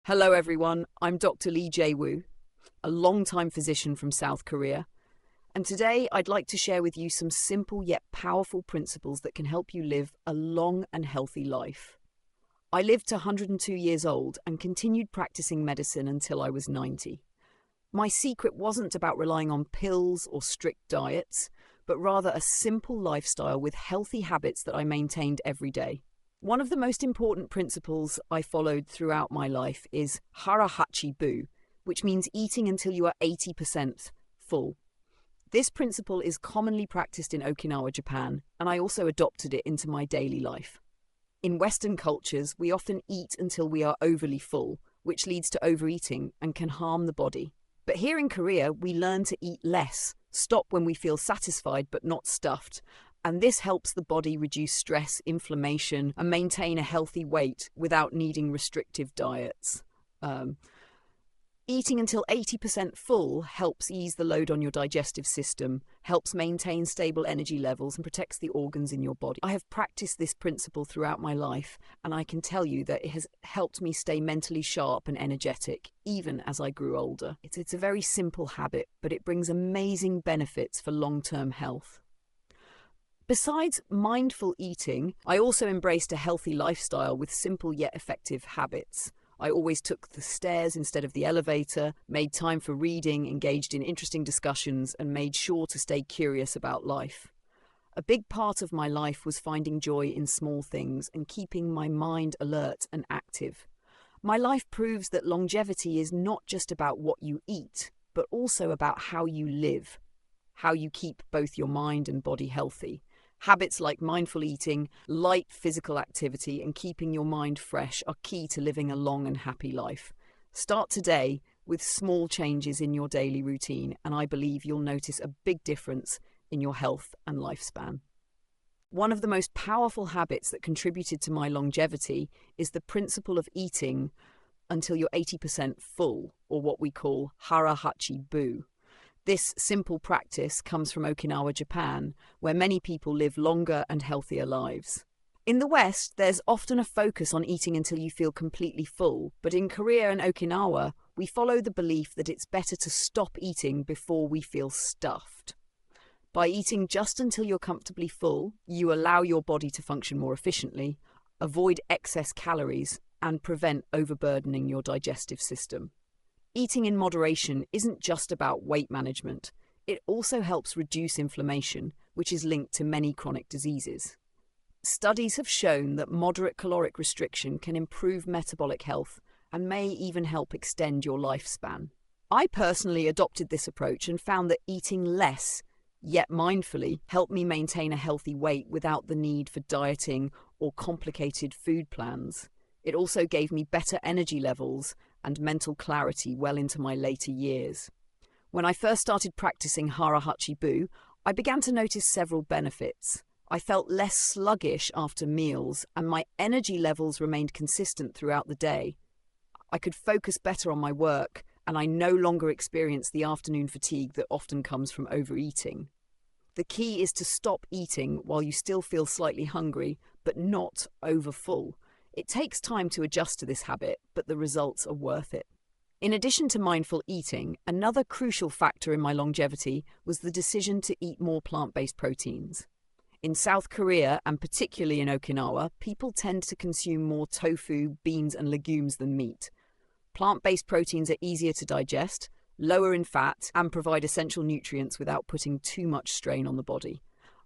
Hello everyone, I'm Dr. LeeJayWoo, a long-time physician from South Korea, and today I'd like to share with you some simple yet powerful principles that can help you live a long and healthy life. I lived to 102 years old and continued practicing medicine until I was 90. My secret wasn't about relying on pills or strict diets, but rather a simple lifestyle with healthy habits that I maintained every day. One of the most important principles I followed throughout my life is Hara Hachi Bu, which means eating until you are 80% full. This principle is commonly practiced in Okinawa, Japan, and I also adopted it into my daily life. In Western cultures, we often eat until we are overly full, which leads to overeating and can harm the body. But here in Korea, we learn to eat less, stop when we feel satisfied but not stuffed, and this helps the body reduce stress, inflammation, and maintain a healthy weight without needing restrictive diets. Eating until 80% full helps ease the load on your digestive system, helps maintain stable energy levels, and protects the organs in your body. I have practiced this principle throughout my life, and I can tell you that it has helped me stay mentally sharp and energetic, even as I grew older. It's a very simple habit, but it brings amazing benefits for long-term health. Besides mindful eating, I also embraced a healthy lifestyle with simple yet effective habits. I always took the stairs instead of the elevator, made time for reading, engaged in interesting discussions, and made sure to stay curious about life. A big part of my life was finding joy in small things and keeping my mind alert and active. My life proves that longevity is not just about what you eat, but also about how you live, how you keep both your mind and body healthy. Habits like mindful eating, light physical activity, and keeping your mind fresh are key to living a long and happy life. Start today with small changes in your daily routine, and I believe you'll notice a big difference in your health and lifespan. One of the most powerful habits that contributed to my longevity is the principle of eating until you're 80% full, or what we call Hara Hachi Bu. This simple practice comes from Okinawa, Japan, where many people live longer and healthier lives. In the West, there's often a focus on eating until you feel completely full, but in Korea and Okinawa, we follow the belief that it's better to stop eating before we feel stuffed. By eating just until you're comfortably full, you allow your body to function more efficiently, avoid excess calories, and prevent overburdening your digestive system. Eating in moderation isn't just about weight management. It also helps reduce inflammation, which is linked to many chronic diseases. Studies have shown that moderate caloric restriction can improve metabolic health and may even help extend your lifespan. I personally adopted this approach and found that eating less, yet mindfully, helped me maintain a healthy weight without the need for dieting or complicated food plans. It also gave me better energy levels and mental clarity well into my later years. When I first started practicing Hara Hachi Bu, I began to notice several benefits. I felt less sluggish after meals, and my energy levels remained consistent throughout the day. I could focus better on my work, and I no longer experienced the afternoon fatigue that often comes from overeating. The key is to stop eating while you still feel slightly hungry, but not overfull. It takes time to adjust to this habit, but the results are worth it. In addition to mindful eating, another crucial factor in my longevity was the decision to eat more plant-based proteins. In South Korea, and particularly in Okinawa, people tend to consume more tofu, beans, and legumes than meat. Plant-based proteins are easier to digest, lower in fat, and provide essential nutrients without putting too much strain on the body.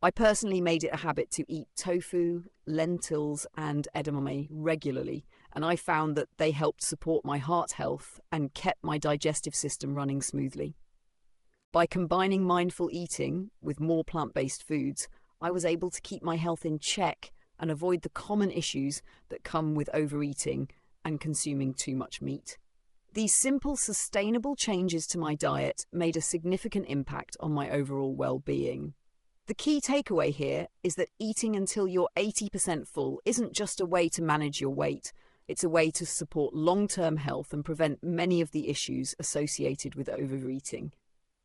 I personally made it a habit to eat tofu, lentils, and edamame regularly, and I found that they helped support my heart health and kept my digestive system running smoothly. By combining mindful eating with more plant-based foods, I was able to keep my health in check and avoid the common issues that come with overeating and consuming too much meat. These simple, sustainable changes to my diet made a significant impact on my overall well-being. The key takeaway here is that eating until you're 80% full isn't just a way to manage your weight, it's a way to support long-term health and prevent many of the issues associated with overeating.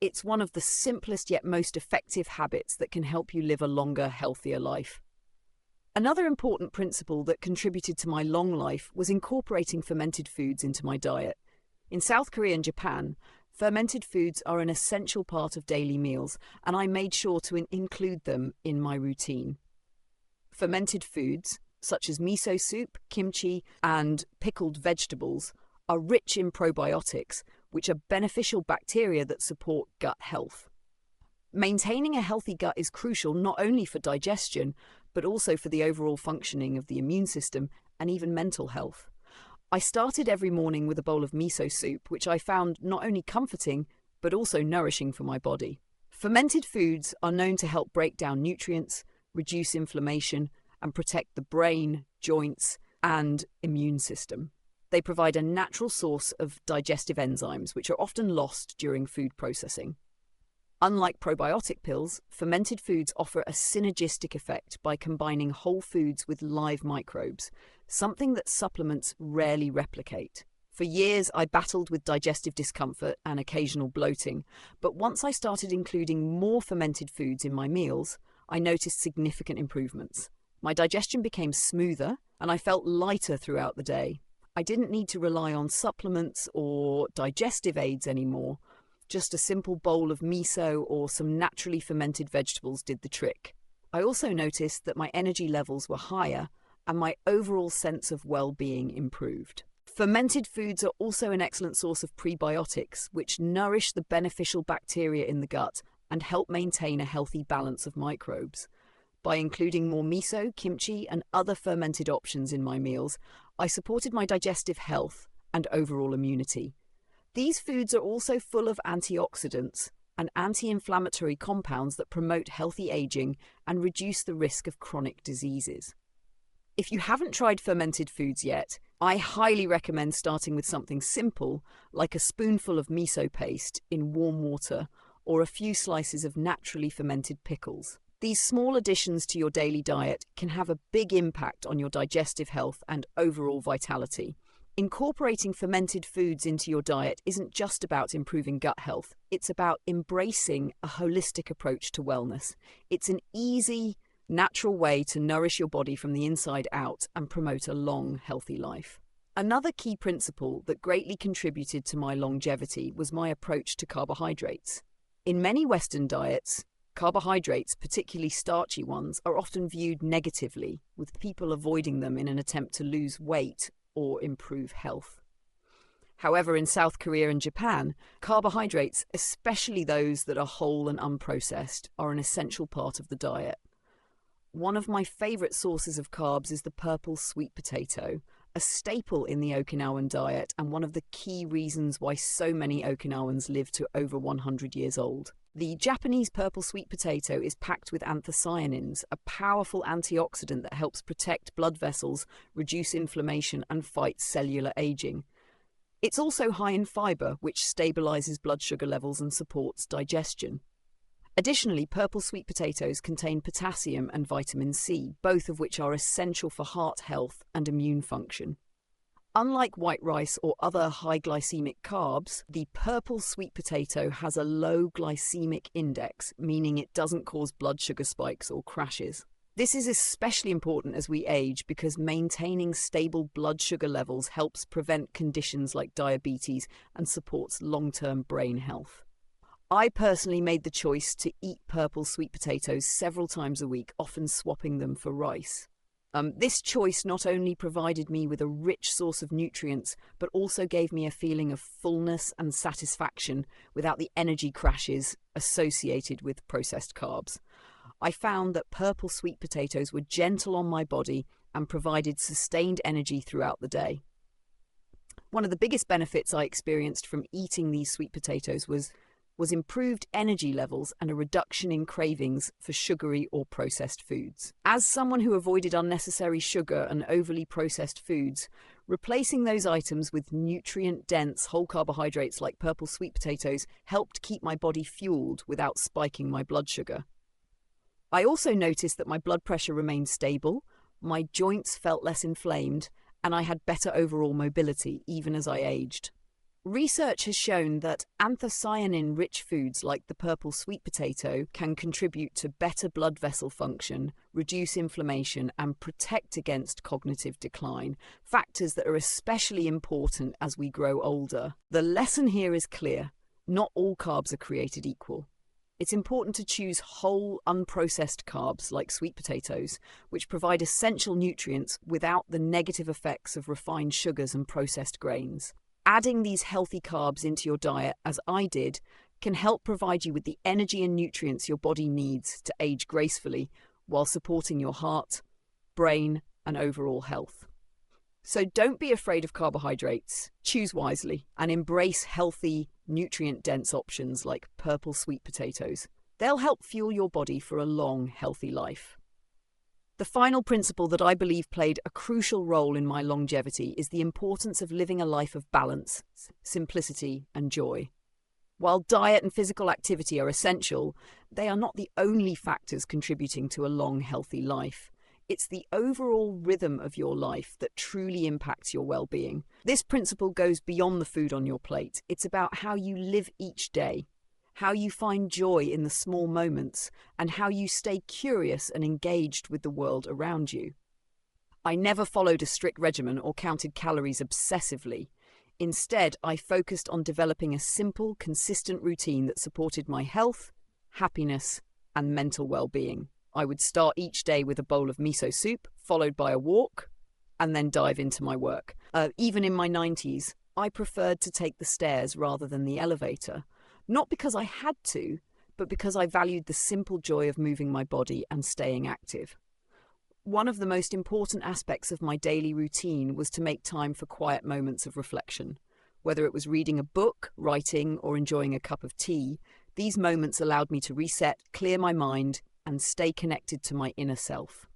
It's one of the simplest yet most effective habits that can help you live a longer, healthier life. Another important principle that contributed to my long life was incorporating fermented foods into my diet. In South Korea and Japan, fermented foods are an essential part of daily meals, and I made sure to include them in my routine. Fermented foods, such as miso soup, kimchi, and pickled vegetables, are rich in probiotics, which are beneficial bacteria that support gut health. Maintaining a healthy gut is crucial not only for digestion, but also for the overall functioning of the immune system and even mental health. I started every morning with a bowl of miso soup, which I found not only comforting, but also nourishing for my body. Fermented foods are known to help break down nutrients, reduce inflammation, and protect the brain, joints, and immune system. They provide a natural source of digestive enzymes, which are often lost during food processing. Unlike probiotic pills, fermented foods offer a synergistic effect by combining whole foods with live microbes, something that supplements rarely replicate. For years, I battled with digestive discomfort and occasional bloating, but once I started including more fermented foods in my meals, I noticed significant improvements. My digestion became smoother, and I felt lighter throughout the day. I didn't need to rely on supplements or digestive aids anymore. Just a simple bowl of miso or some naturally fermented vegetables did the trick. I also noticed that my energy levels were higher and my overall sense of well-being improved. Fermented foods are also an excellent source of prebiotics, which nourish the beneficial bacteria in the gut and help maintain a healthy balance of microbes. By including more miso, kimchi, and other fermented options in my meals, I supported my digestive health and overall immunity. These foods are also full of antioxidants and anti-inflammatory compounds that promote healthy aging and reduce the risk of chronic diseases. If you haven't tried fermented foods yet, I highly recommend starting with something simple, like a spoonful of miso paste in warm water or a few slices of naturally fermented pickles. These small additions to your daily diet can have a big impact on your digestive health and overall vitality. Incorporating fermented foods into your diet isn't just about improving gut health, it's about embracing a holistic approach to wellness. It's an easy, natural way to nourish your body from the inside out and promote a long, healthy life. Another key principle that greatly contributed to my longevity was my approach to carbohydrates. In many Western diets, carbohydrates, particularly starchy ones, are often viewed negatively, with people avoiding them in an attempt to lose weight or improve health. However, in South Korea and Japan, carbohydrates, especially those that are whole and unprocessed, are an essential part of the diet. One of my favorite sources of carbs is the purple sweet potato, a staple in the Okinawan diet and one of the key reasons why so many Okinawans live to over 100 years old. The Japanese purple sweet potato is packed with anthocyanins, a powerful antioxidant that helps protect blood vessels, reduce inflammation, and fight cellular aging. It's also high in fiber, which stabilizes blood sugar levels and supports digestion. Additionally, purple sweet potatoes contain potassium and vitamin C, both of which are essential for heart health and immune function. Unlike white rice or other high glycemic carbs, the purple sweet potato has a low glycemic index, meaning it doesn't cause blood sugar spikes or crashes. This is especially important as we age because maintaining stable blood sugar levels helps prevent conditions like diabetes and supports long-term brain health. I personally made the choice to eat purple sweet potatoes several times a week, often swapping them for rice. This choice not only provided me with a rich source of nutrients, but also gave me a feeling of fullness and satisfaction without the energy crashes associated with processed carbs. I found that purple sweet potatoes were gentle on my body and provided sustained energy throughout the day. One of the biggest benefits I experienced from eating these sweet potatoes was improved energy levels and a reduction in cravings for sugary or processed foods. As someone who avoided unnecessary sugar and overly processed foods, replacing those items with nutrient-dense whole carbohydrates like purple sweet potatoes helped keep my body fueled without spiking my blood sugar. I also noticed that my blood pressure remained stable, my joints felt less inflamed, and I had better overall mobility even as I aged. Research has shown that anthocyanin-rich foods like the purple sweet potato can contribute to better blood vessel function, reduce inflammation, and protect against cognitive decline, factors that are especially important as we grow older. The lesson here is clear. Not all carbs are created equal. It's important to choose whole, unprocessed carbs like sweet potatoes, which provide essential nutrients without the negative effects of refined sugars and processed grains. Adding these healthy carbs into your diet, as I did, can help provide you with the energy and nutrients your body needs to age gracefully while supporting your heart, brain, and overall health. So don't be afraid of carbohydrates. Choose wisely and embrace healthy, nutrient-dense options like purple sweet potatoes. They'll help fuel your body for a long, healthy life. The final principle that I believe played a crucial role in my longevity is the importance of living a life of balance, simplicity, and joy. While diet and physical activity are essential, they are not the only factors contributing to a long, healthy life. It's the overall rhythm of your life that truly impacts your well-being. This principle goes beyond the food on your plate. It's about how you live each day, how you find joy in the small moments, and how you stay curious and engaged with the world around you. I never followed a strict regimen or counted calories obsessively. Instead, I focused on developing a simple, consistent routine that supported my health, happiness, and mental well-being. I would start each day with a bowl of miso soup, followed by a walk, and then dive into my work. Even in my 90s, I preferred to take the stairs rather than the elevator. Not because I had to, but because I valued the simple joy of moving my body and staying active. One of the most important aspects of my daily routine was to make time for quiet moments of reflection. Whether it was reading a book, writing, or enjoying a cup of tea, these moments allowed me to reset, clear my mind, and stay connected to my inner self.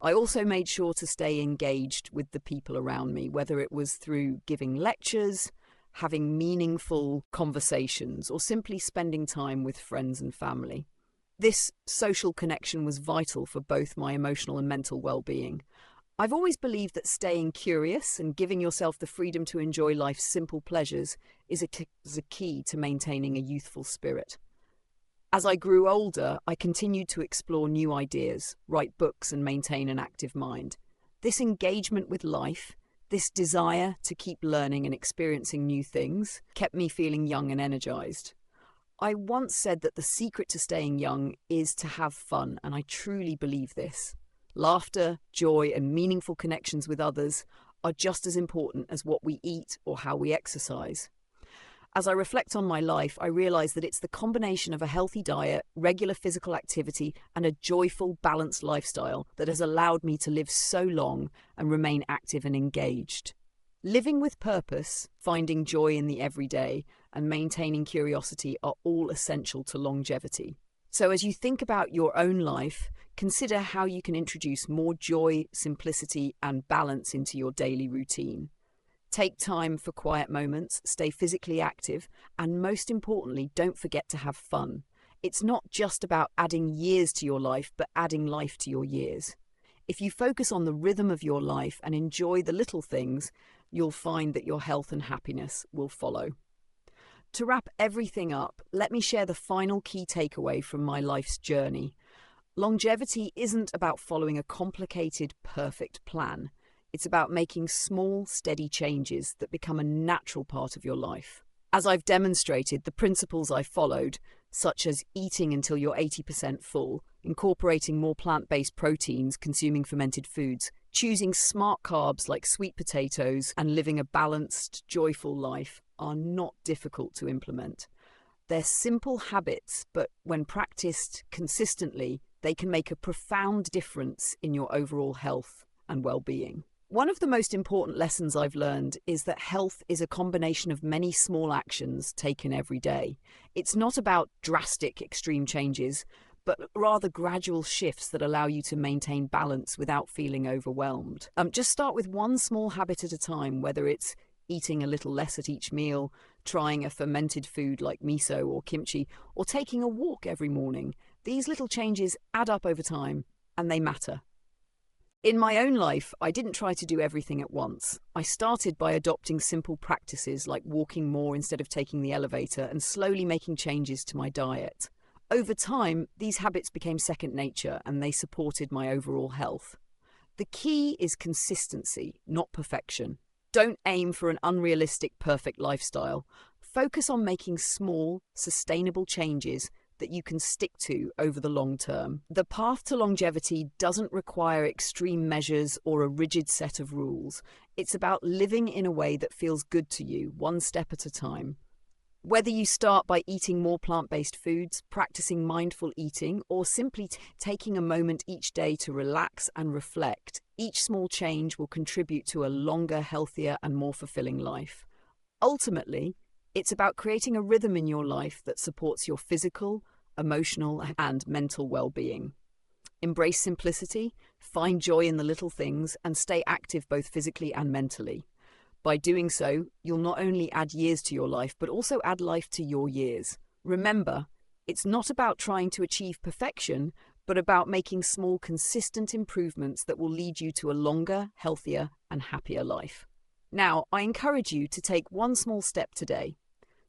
I also made sure to stay engaged with the people around me, whether it was through giving lectures, having meaningful conversations, or simply spending time with friends and family. This social connection was vital for both my emotional and mental well-being. I've always believed that staying curious and giving yourself the freedom to enjoy life's simple pleasures is a key to maintaining a youthful spirit. As I grew older, I continued to explore new ideas, write books, and maintain an active mind. This engagement with life, this desire to keep learning and experiencing new things, kept me feeling young and energized. I once said that the secret to staying young is to have fun, and I truly believe this. Laughter, joy, and meaningful connections with others are just as important as what we eat or how we exercise. As I reflect on my life, I realize that it's the combination of a healthy diet, regular physical activity, and a joyful, balanced lifestyle that has allowed me to live so long and remain active and engaged. Living with purpose, finding joy in the everyday, and maintaining curiosity are all essential to longevity. So as you think about your own life, consider how you can introduce more joy, simplicity, and balance into your daily routine. Take time for quiet moments, stay physically active, and most importantly, don't forget to have fun. It's not just about adding years to your life, but adding life to your years. If you focus on the rhythm of your life and enjoy the little things, you'll find that your health and happiness will follow. To wrap everything up, let me share the final key takeaway from my life's journey. Longevity isn't about following a complicated, perfect plan. It's about making small, steady changes that become a natural part of your life. As I've demonstrated, the principles I followed, such as eating until you're 80% full, incorporating more plant-based proteins, consuming fermented foods, choosing smart carbs like sweet potatoes, and living a balanced, joyful life, are not difficult to implement. They're simple habits, but when practiced consistently, they can make a profound difference in your overall health and well-being. One of the most important lessons I've learned is that health is a combination of many small actions taken every day. It's not about drastic extreme changes, but rather gradual shifts that allow you to maintain balance without feeling overwhelmed. Just start with one small habit at a time, whether it's eating a little less at each meal, trying a fermented food like miso or kimchi, or taking a walk every morning. These little changes add up over time, and they matter. In my own life, I didn't try to do everything at once. I started by adopting simple practices like walking more instead of taking the elevator and slowly making changes to my diet. Over time, these habits became second nature and they supported my overall health. The key is consistency, not perfection. Don't aim for an unrealistic, perfect lifestyle. Focus on making small, sustainable changes that you can stick to over the long term. The path to longevity doesn't require extreme measures or a rigid set of rules. It's about living in a way that feels good to you, one step at a time. Whether you start by eating more plant-based foods, practicing mindful eating, or simply taking a moment each day to relax and reflect, each small change will contribute to a longer, healthier, and more fulfilling life. Ultimately, it's about creating a rhythm in your life that supports your physical, emotional, and mental well-being. Embrace simplicity, find joy in the little things, and stay active both physically and mentally. By doing so, you'll not only add years to your life, but also add life to your years. Remember, it's not about trying to achieve perfection, but about making small, consistent improvements that will lead you to a longer, healthier, and happier life. Now, I encourage you to take one small step today.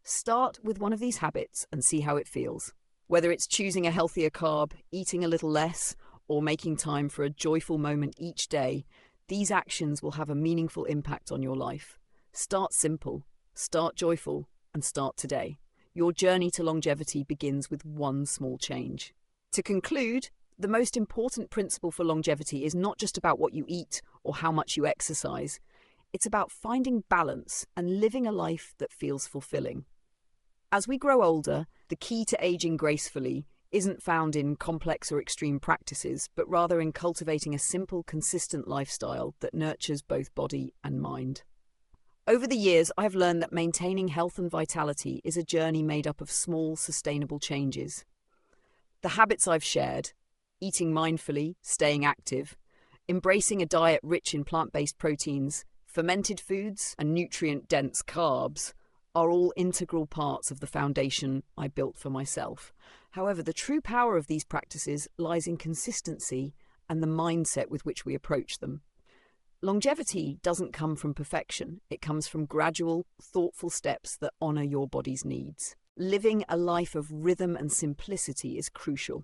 Start with one of these habits and see how it feels. Whether it's choosing a healthier carb, eating a little less, or making time for a joyful moment each day, these actions will have a meaningful impact on your life. Start simple, start joyful, and start today. Your journey to longevity begins with one small change. To conclude, the most important principle for longevity is not just about what you eat or how much you exercise. It's about finding balance and living a life that feels fulfilling. As we grow older, the key to aging gracefully isn't found in complex or extreme practices, but rather in cultivating a simple, consistent lifestyle that nurtures both body and mind. Over the years, I've learned that maintaining health and vitality is a journey made up of small, sustainable changes. The habits I've shared, eating mindfully, staying active, embracing a diet rich in plant-based proteins, fermented foods, and nutrient-dense carbs, are all integral parts of the foundation I built for myself. However, the true power of these practices lies in consistency and the mindset with which we approach them. Longevity doesn't come from perfection. It comes from gradual, thoughtful steps that honor your body's needs. Living a life of rhythm and simplicity is crucial.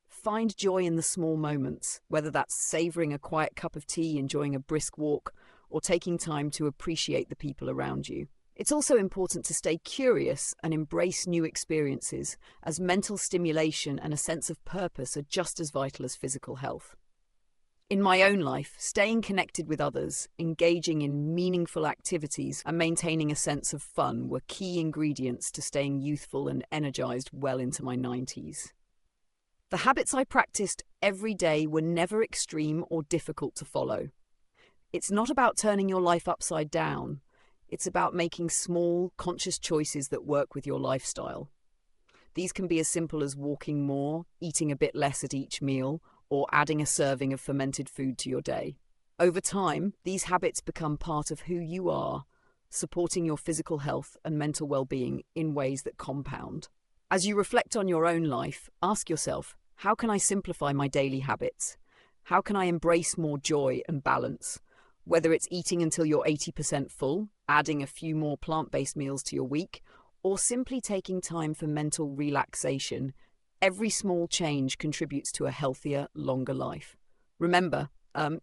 Find joy in the small moments, whether that's savoring a quiet cup of tea, enjoying a brisk walk, or taking time to appreciate the people around you. It's also important to stay curious and embrace new experiences, as mental stimulation and a sense of purpose are just as vital as physical health. In my own life, staying connected with others, engaging in meaningful activities, and maintaining a sense of fun were key ingredients to staying youthful and energized well into my 90s. The habits I practiced every day were never extreme or difficult to follow. It's not about turning your life upside down. It's about making small, conscious choices that work with your lifestyle. These can be as simple as walking more, eating a bit less at each meal, or adding a serving of fermented food to your day. Over time, these habits become part of who you are, supporting your physical health and mental well-being in ways that compound. As you reflect on your own life, ask yourself, how can I simplify my daily habits? How can I embrace more joy and balance? Whether it's eating until you're 80% full, adding a few more plant-based meals to your week, or simply taking time for mental relaxation, every small change contributes to a healthier, longer life. Remember,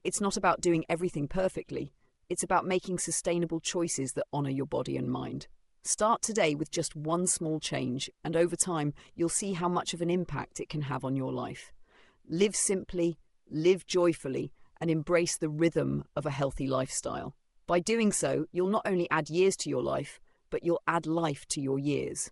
it's not about doing everything perfectly. It's about making sustainable choices that honor your body and mind. Start today with just one small change, and over time, you'll see how much of an impact it can have on your life. Live simply, live joyfully, and embrace the rhythm of a healthy lifestyle. By doing so, you'll not only add years to your life, but you'll add life to your years.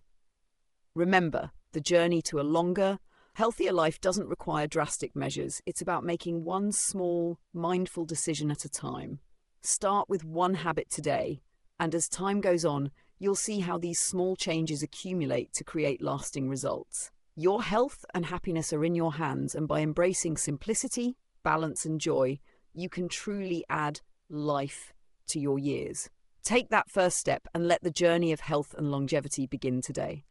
Remember, the journey to a longer, healthier life doesn't require drastic measures. It's about making one small, mindful decision at a time. Start with one habit today, and as time goes on, you'll see how these small changes accumulate to create lasting results. Your health and happiness are in your hands, and by embracing simplicity, balance, and joy, you can truly add life to your years. Take that first step and let the journey of health and longevity begin today.